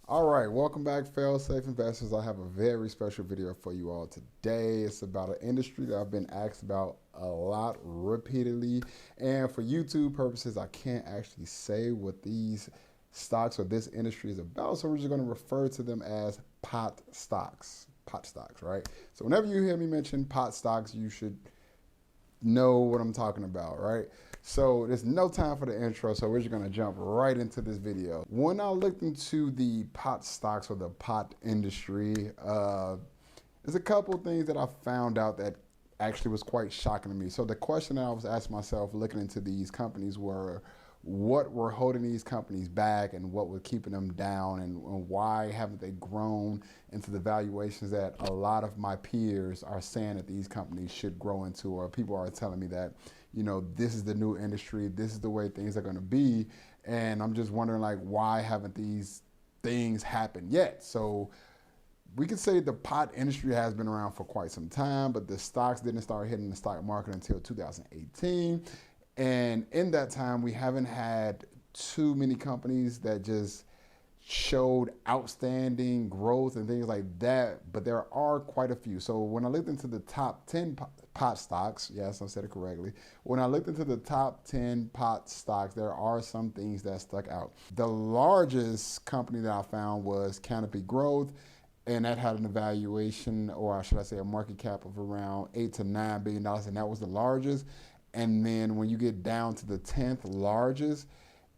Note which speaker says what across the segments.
Speaker 1: All right, welcome back, fail-safe investors. I have a very special video for you all today. It's about an industry that I've been asked about a lot repeatedly, and for YouTube purposes, I can't actually say what these stocks or this industry is about, so we're just going to refer to them as pot stocks. Pot stocks, right? So whenever you hear me mention pot stocks, you should know what I'm talking about, right? So there's no time for the intro, so we're just gonna jump right into this video. When I looked into the pot stocks or the pot industry, there's a couple things that I found out that actually was quite shocking to me. So the question that I was asking myself looking into these companies were, what were holding these companies back and what was keeping them down, and why haven't they grown into the valuations that a lot of my peers are saying that these companies should grow into, or people are telling me that, this is the new industry, this is the way things are going to be. And I'm just wondering, like, why haven't these things happened yet? So we could say the pot industry has been around for quite some time, but the stocks didn't start hitting the stock market until 2018. And in that time, we haven't had too many companies that just showed outstanding growth and things like that, but there are quite a few. So when I looked into the top 10 pot stocks, yes, I said it correctly. When I looked into the top 10 pot stocks, there are some things that stuck out. The largest company that I found was Canopy Growth, and that had an evaluation, or should I say a market cap of around $8 to $9 billion, and that was the largest. And then when you get down to the 10th largest,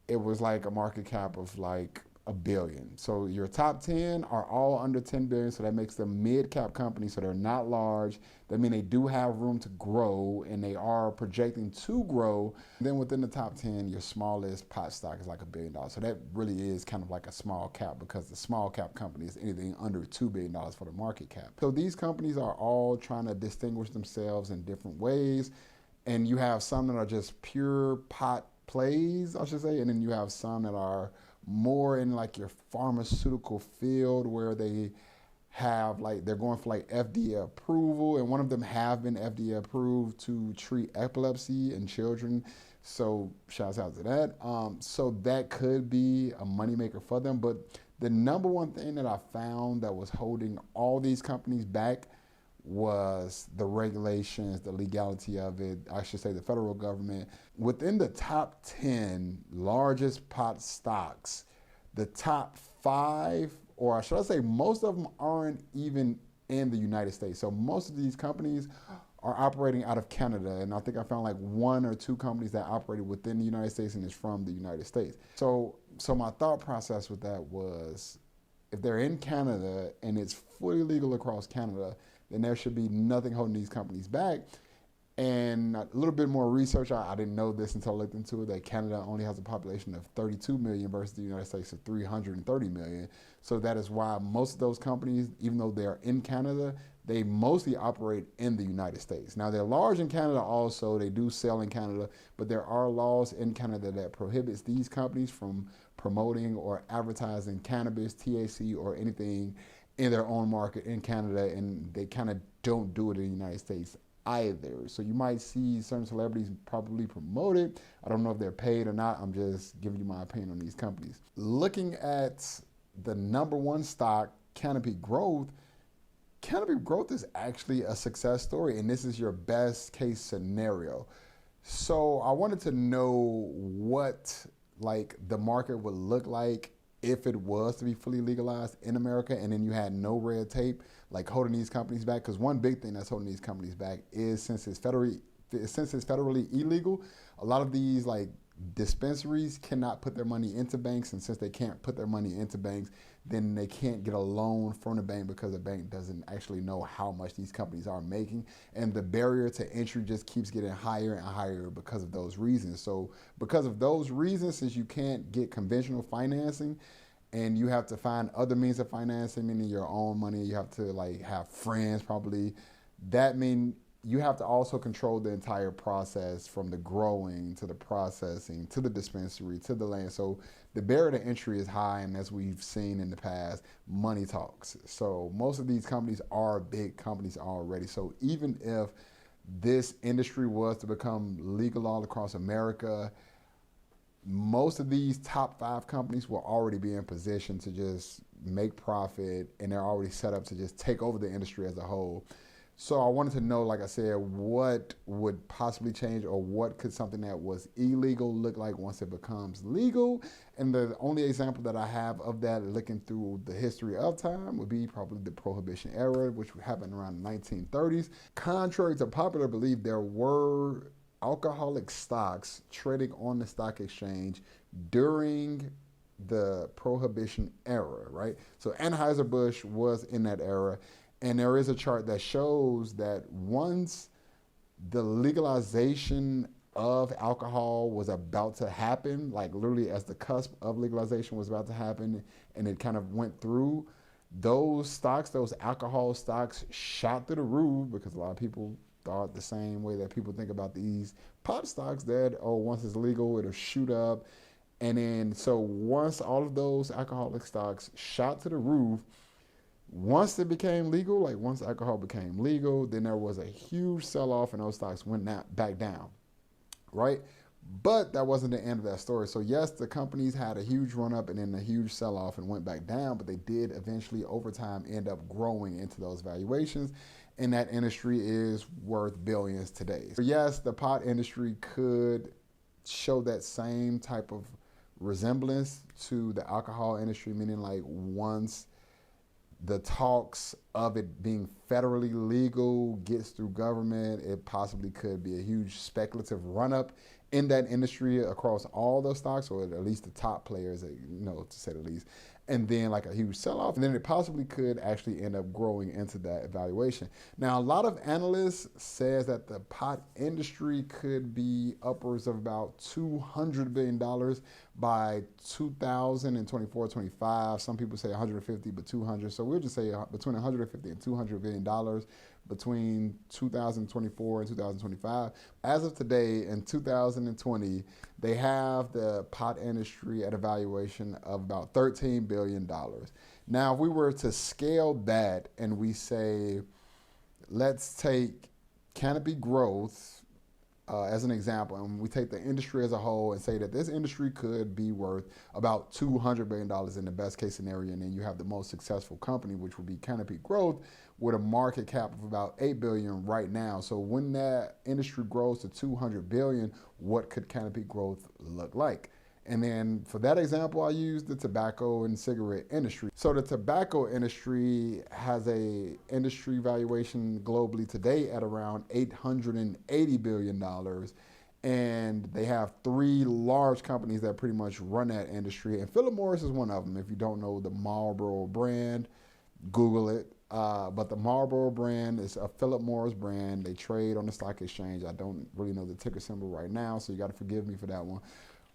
Speaker 1: it was like a market cap of like $1 billion. So your top 10 are all under 10 billion. So that makes them mid-cap companies. So they're not large. That means they do have room to grow, and they are projecting to grow. And then within the top 10, your smallest pot stock is like $1 billion. So that really is kind of like a small cap, because the small cap company is anything under $2 billion for the market cap. So these companies are all trying to distinguish themselves in different ways. And you have some that are just pure pot plays, I should say, and then you have some that are more in like your pharmaceutical field, where they have like, they're going for like FDA approval, and one of them have been FDA approved to treat epilepsy in children. So shouts out to that. So that could be a moneymaker for them. But the number one thing that I found that was holding all these companies back was the regulations, the legality of it, I should say the federal government. Within the top 10 largest pot stocks, the top 5, or should I say most of them aren't even in the United States. So most of these companies are operating out of Canada, and I think I found like 1 or 2 companies that operated within the United States and is from the United States. So my thought process with that was, if they're in Canada and it's fully legal across Canada, then there should be nothing holding these companies back. And a little bit more research, I didn't know this until I looked into it, that Canada only has a population of 32 million versus the United States of 330 million. So that is why most of those companies, even though they're in Canada, they mostly operate in the United States. Now, they're large in Canada also, they do sell in Canada, but there are laws in Canada that prohibits these companies from promoting or advertising cannabis, THC, or anything in their own market in Canada, and they kind of don't do it in the United States either. So you might see certain celebrities probably promote it. I don't know if they're paid or not. I'm just giving you my opinion on these companies. Looking at the number 1 stock, Canopy Growth is actually a success story, and this is your best case scenario. So I wanted to know what like the market would look like if it was to be fully legalized in America, and then you had no red tape like holding these companies back. Because one big thing that's holding these companies back is, since it's federally illegal, a lot of these like dispensaries cannot put their money into banks, and since they can't put their money into banks, then they can't get a loan from the bank, because the bank doesn't actually know how much these companies are making, and the barrier to entry just keeps getting higher and higher because of those reasons. So because of those reasons, since you can't get conventional financing, and you have to find other means of financing, meaning your own money, you have to like have friends probably, that means you have to also control the entire process, from the growing to the processing to the dispensary to the land. So the barrier to entry is high, and as we've seen in the past, money talks. So most of these companies are big companies already. So even if this industry was to become legal all across America, most of these top 5 companies will already be in position to just make profit, and they're already set up to just take over the industry as a whole. So I wanted to know, like I said, what would possibly change, or what could something that was illegal look like once it becomes legal? And the only example that I have of that, looking through the history of time, would be probably the Prohibition era, which happened around the 1930s. Contrary to popular belief, there were alcoholic stocks trading on the stock exchange during the Prohibition era, right? So Anheuser-Busch was in that era. And there is a chart that shows that once the legalization of alcohol was about to happen, like literally as the cusp of legalization was about to happen, and it kind of went through, those stocks, those alcohol stocks, shot through the roof, because a lot of people thought the same way that people think about these pot stocks, that, oh, once it's legal, it'll shoot up. And then, so once all of those alcoholic stocks shot to the roof, once it became legal, like once alcohol became legal, then there was a huge sell-off and those stocks went back down, right? But that wasn't the end of that story. So yes, the companies had a huge run-up and then a huge sell-off and went back down, but they did eventually, over time, end up growing into those valuations, and that industry is worth billions today. So yes, the pot industry could show that same type of resemblance to the alcohol industry, meaning like once the talks of it being federally legal gets through government, it possibly could be a huge speculative run-up in that industry across all those stocks, or at least the top players, to say the least, and then like a huge sell-off, and then it possibly could actually end up growing into that valuation. Now, a lot of analysts says that the pot industry could be upwards of about $200 billion by 2024, 25. Some people say 150, but 200. So we'll just say between 150 and $200 billion between 2024 and 2025. As of today, in 2020, they have the pot industry at a valuation of about $13 billion. Now, if we were to scale that and we say, let's take Canopy Growth as an example, and we take the industry as a whole and say that this industry could be worth about $200 billion in the best case scenario, and then you have the most successful company, which would be Canopy Growth, with a market cap of about $8 billion right now. So when that industry grows to $200 billion, what could Canopy Growth look like? And then for that example, I use the tobacco and cigarette industry. So the tobacco industry has a industry valuation globally today at around $880 billion. And they have 3 large companies that pretty much run that industry. And Philip Morris is one of them. If you don't know the Marlboro brand, Google it. But the Marlboro brand is a Philip Morris brand. They trade on the stock exchange. I don't really know the ticker symbol right now, so you got to forgive me for that one.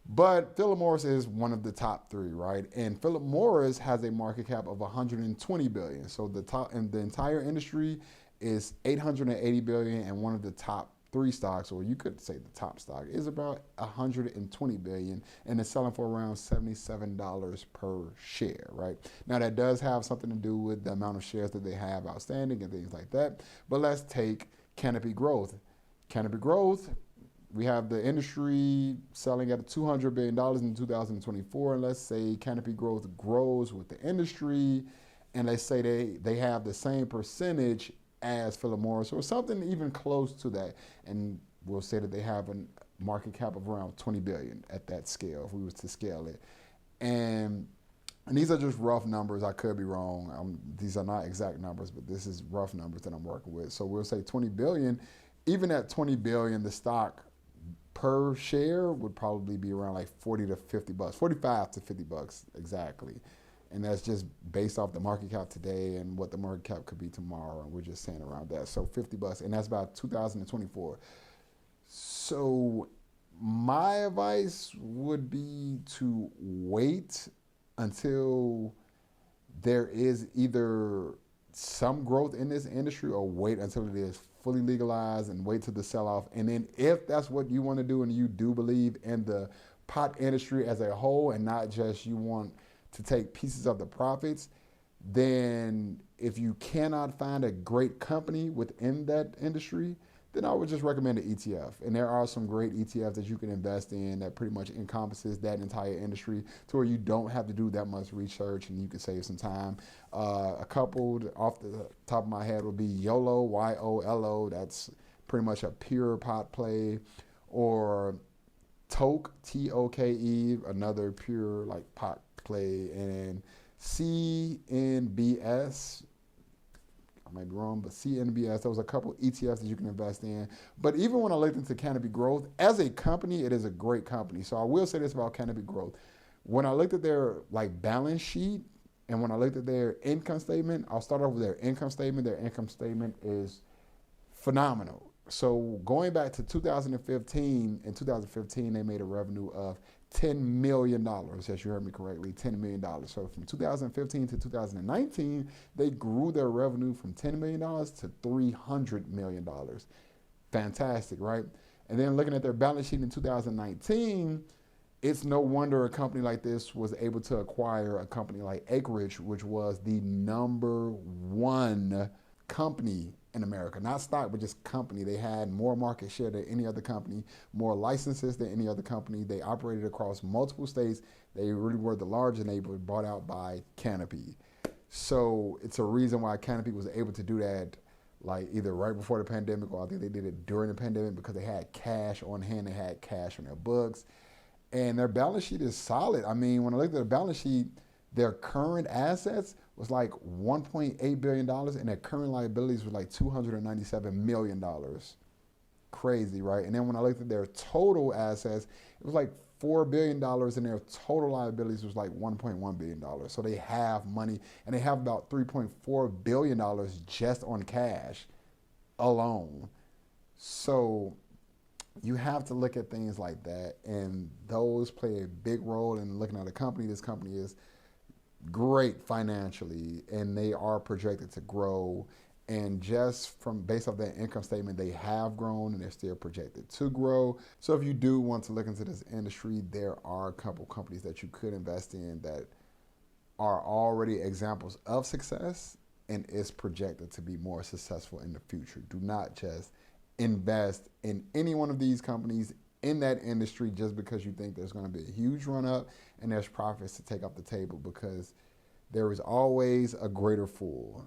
Speaker 1: But Philip Morris is one of the top 3, right? And Philip Morris has a market cap of $120 billion. So the top, and the entire industry is $880 billion, and one of the top 3 stocks, or you could say the top stock, is about $120 billion, and it's selling for around $77 per share, right? Now that does have something to do with the amount of shares that they have outstanding and things like that. But let's take Canopy Growth. Canopy Growth, we have the industry selling at $200 billion in 2024, and let's say Canopy Growth grows with the industry, and let's say they have the same percentage as Philip Morris, or something even close to that, and we'll say that they have a market cap of around $20 billion at that scale, if we were to scale it. And these are just rough numbers. I could be wrong. These are not exact numbers, but this is rough numbers that I'm working with. So we'll say $20 billion. Even at $20 billion, the stock per share would probably be around like 40 to 50 bucks, 45 to 50 bucks exactly. And that's just based off the market cap today and what the market cap could be tomorrow. And we're just saying around that. So 50 bucks, and that's about 2024. So my advice would be to wait until there is either some growth in this industry, or wait until it is fully legalized and wait till the sell-off. And then if that's what you want to do, and you do believe in the pot industry as a whole and not just you want to take pieces of the profits, then if you cannot find a great company within that industry, then I would just recommend an ETF. And there are some great ETFs that you can invest in that pretty much encompasses that entire industry to where you don't have to do that much research and you can save some time. A couple off the top of my head would be YOLO, YOLO. That's pretty much a pure pot play. Or Toke, Toke, another pure like pot play. And CNBS, I might be wrong, but CNBS, there was a couple ETFs that you can invest in. But even when I looked into Cannabis Growth, as a company, it is a great company. So I will say this about Cannabis Growth. When I looked at their like balance sheet and when I looked at their income statement, I'll start off with their income statement. Their income statement is phenomenal. So going back to 2015, in 2015, they made a revenue of $10 million. Yes, you heard me correctly, $10 million. So from 2015 to 2019, they grew their revenue from $10 million to $300 million. Fantastic, right? And then looking at their balance sheet in 2019, it's no wonder a company like this was able to acquire a company like Acreage, which was the #1 company in America, not stock, but just company. They had more market share than any other company, more licenses than any other company. They operated across multiple states. They really were the largest, and they were bought out by Canopy. So it's a reason why Canopy was able to do that, like either right before the pandemic, or I think they did it during the pandemic because they had cash on hand, they had cash on their books, and their balance sheet is solid. I mean, when I looked at the balance sheet, their current assets was like $1.8 billion, and their current liabilities was like $297 million. Crazy, right? And then when I looked at their total assets, it was like $4 billion, and their total liabilities was like $1.1 billion. So they have money, and they have about $3.4 billion just on cash alone. So you have to look at things like that, and those play a big role in looking at a company. This company is great financially, and they are projected to grow. And just from based off that income statement, they have grown and they're still projected to grow. So if you do want to look into this industry, there are a couple companies that you could invest in that are already examples of success and is projected to be more successful in the future. Do not just invest in any one of these companies in that industry just because you think there's going to be a huge run up and there's profits to take off the table, because there is always a greater fool,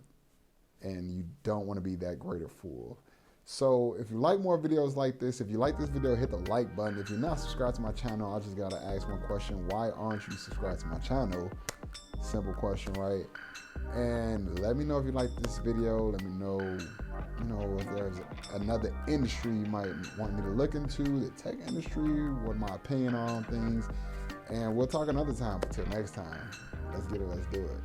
Speaker 1: and you don't want to be that greater fool. So if you like more videos like this, if you like this video, hit the like button. If you're not subscribed to my channel, I just got to ask one question. Why aren't you subscribed to my channel? Simple question, right? And let me know if you like this video. Let me know, if there's another industry you might want me to look into, the tech industry, what my opinion on things. And we'll talk another time. Until next time, let's get it, let's do it.